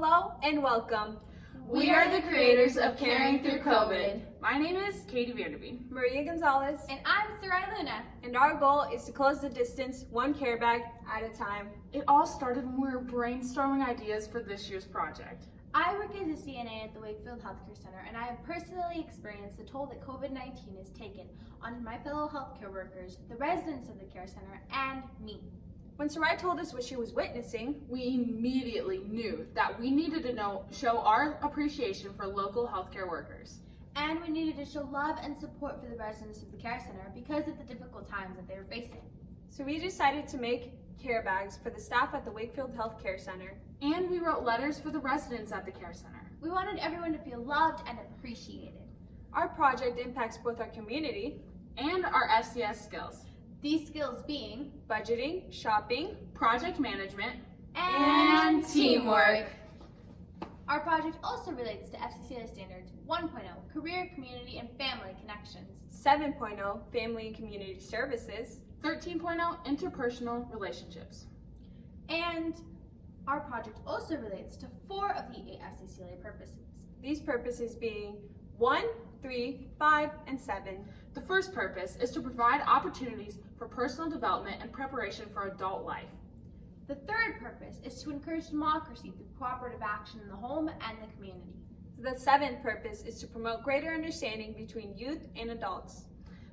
Hello and welcome. We are the creators of Caring Through COVID. My name is Katie Vanderveen. Maria Gonzalez. And I'm Sahrai Luna. And our goal is to close the distance one care bag at a time. It all started when we were brainstorming ideas for this year's project. I work as a CNA at the Wakefield Healthcare Center, and I have personally experienced the toll that COVID-19 has taken on my fellow healthcare workers, the residents of the care center, and me. When Sahrai told us what she was witnessing, we immediately knew that we needed to show our appreciation for local healthcare workers. And we needed to show love and support for the residents of the care center because of the difficult times that they were facing. So we decided to make care bags for the staff at the Wakefield Healthcare Center. And we wrote letters for the residents at the care center. We wanted everyone to feel loved and appreciated. Our project impacts both our community and our FCS skills. These skills being budgeting, shopping, project management, and teamwork. Our project also relates to FCCLA Standards 1.0, Career, Community, and Family Connections. 7.0, Family and Community Services. 13.0, Interpersonal Relationships. And our project also relates to 4 of the 8 FCCLA purposes. These purposes being 1, 3, 5, and 7. The first purpose is to provide opportunities for personal development and preparation for adult life. The third purpose is to encourage democracy through cooperative action in the home and the community. The 7th purpose is to promote greater understanding between youth and adults.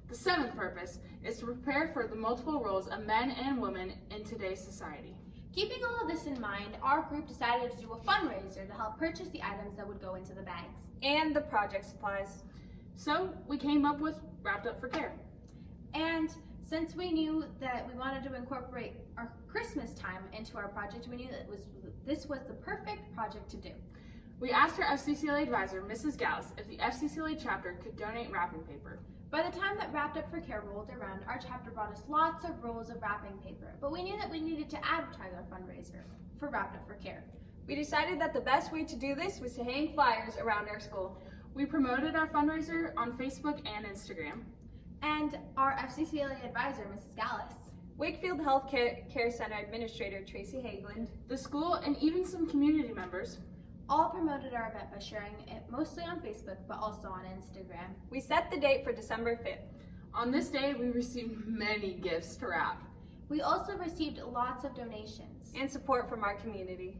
The 7th purpose is to prepare for the multiple roles of men and women in today's society. Keeping all of this in mind, our group decided to do a fundraiser to help purchase the items that would go into the bags. And the project supplies. So we came up with Wrapped Up for Care. And since we knew that we wanted to incorporate our Christmas time into our project, we knew that this was the perfect project to do. We asked our FCCLA advisor, Mrs. Gauss, if the FCCLA chapter could donate wrapping paper. By the time that Wrapped Up for Care rolled around, our chapter brought us lots of rolls of wrapping paper, but we knew that we needed to advertise our fundraiser for Wrapped Up for Care. We decided that the best way to do this was to hang flyers around our school. We promoted our fundraiser on Facebook and Instagram. And our FCCLA advisor, Mrs. Gauss, Wakefield Health Care Center Administrator Tracy Hageland, the school, and even some community members all promoted our event by sharing it mostly on Facebook, but also on Instagram. We set the date for December 5th. On this day, we received many gifts to wrap. We also received lots of donations and support from our community.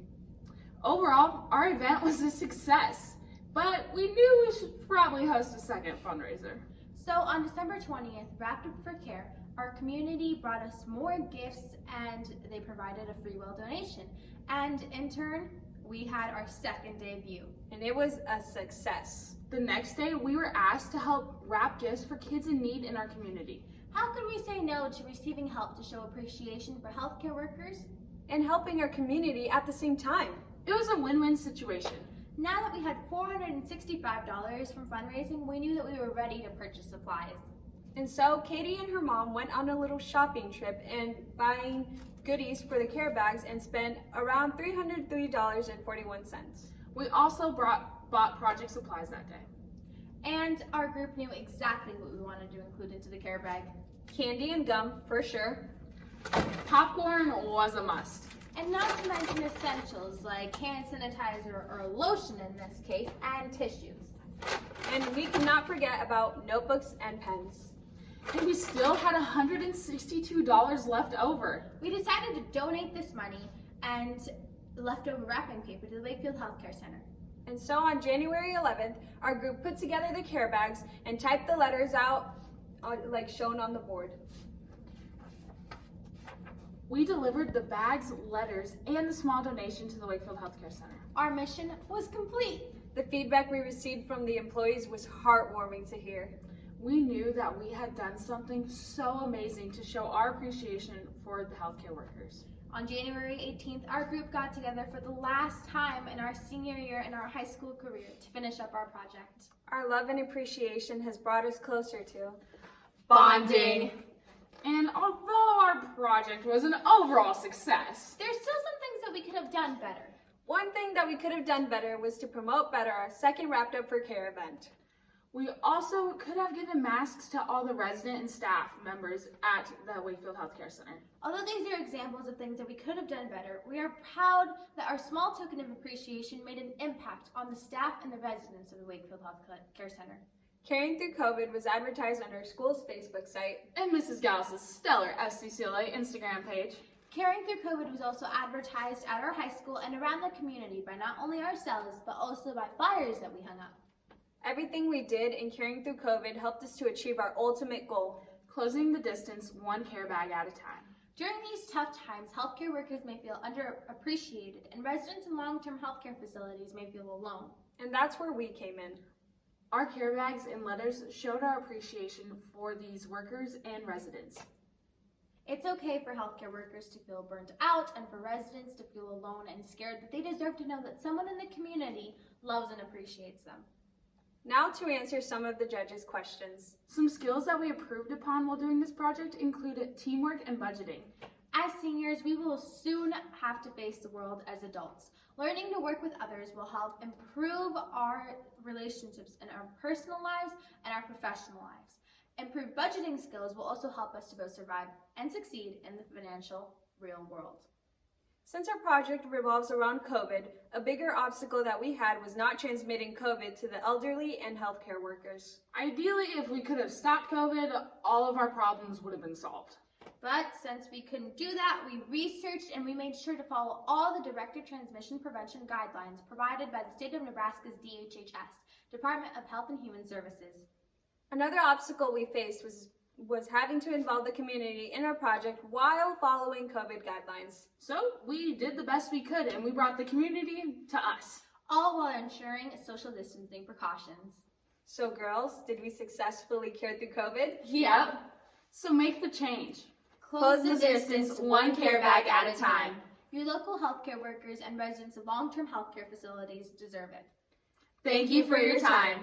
Overall, our event was a success, but we knew we should probably host a second fundraiser. So on December 20th, Wrapped Up for Care, our community brought us more gifts and they provided a free will donation. And in turn, we had our second debut. And it was a success. The next day, we were asked to help wrap gifts for kids in need in our community. How could we say no to receiving help to show appreciation for healthcare workers? And helping our community at the same time. It was a win-win situation. Now that we had $465 from fundraising, we knew that we were ready to purchase supplies. And so Katie and her mom went on a little shopping trip and buying goodies for the care bags and spent around $303.41. We also bought project supplies that day. And our group knew exactly what we wanted to include into the care bag. Candy and gum, for sure. Popcorn was a must. And not to mention essentials like hand sanitizer or lotion in this case, and tissues. And we cannot forget about notebooks and pens. And we still had $162 left over. We decided to donate this money and leftover wrapping paper to the Wakefield Healthcare Center. And so on January 11th, our group put together the care bags and typed the letters out like shown on the board. We delivered the bags, letters, and the small donation to the Wakefield Healthcare Center. Our mission was complete. The feedback we received from the employees was heartwarming to hear. We knew that we had done something so amazing to show our appreciation for the healthcare workers. On January 18th, our group got together for the last time in our senior year in our high school career to finish up our project. Our love and appreciation has brought us closer to bonding. And although our project was an overall success, there's still some things that we could have done better. One thing that we could have done better was to promote better our second Wrapped Up for Care event. We also could have given masks to all the resident and staff members at the Wakefield Healthcare Center. Although these are examples of things that we could have done better, we are proud that our small token of appreciation made an impact on the staff and the residents of the Wakefield Healthcare Center. Caring Through COVID was advertised on our school's Facebook site. And Mrs. Gallus' stellar FCCLA Instagram page. Caring Through COVID was also advertised at our high school and around the community by not only ourselves, but also by flyers that we hung up. Everything we did in Caring Through COVID helped us to achieve our ultimate goal: Closing the distance one care bag at a time. During these tough times, healthcare workers may feel underappreciated, and residents in long-term healthcare facilities may feel alone. And that's where we came in. Our care bags and letters showed our appreciation for these workers and residents. It's okay for healthcare workers to feel burnt out and for residents to feel alone and scared, but they deserve to know that someone in the community loves and appreciates them. Now to answer some of the judges' questions. Some skills that we improved upon while doing this project included teamwork and budgeting. As seniors, we will soon have to face the world as adults. Learning to work with others will help improve our relationships in our personal lives and our professional lives. Improved budgeting skills will also help us to both survive and succeed in the financial real world. Since our project revolves around COVID, a bigger obstacle that we had was not transmitting COVID to the elderly and healthcare workers. Ideally, if we could have stopped COVID, all of our problems would have been solved. But since we couldn't do that, we researched and we made sure to follow all the directed transmission prevention guidelines provided by the state of Nebraska's DHHS, Department of Health and Human Services. Another obstacle we faced was having to involve the community in our project while following COVID guidelines. So we did the best we could, and we brought the community to us. All while ensuring social distancing precautions. So girls, did we successfully cure through COVID? Yep. So make the change. Close the distance, one care bag at a time. You local healthcare workers and residents of long-term healthcare facilities deserve it. Thank you for your time.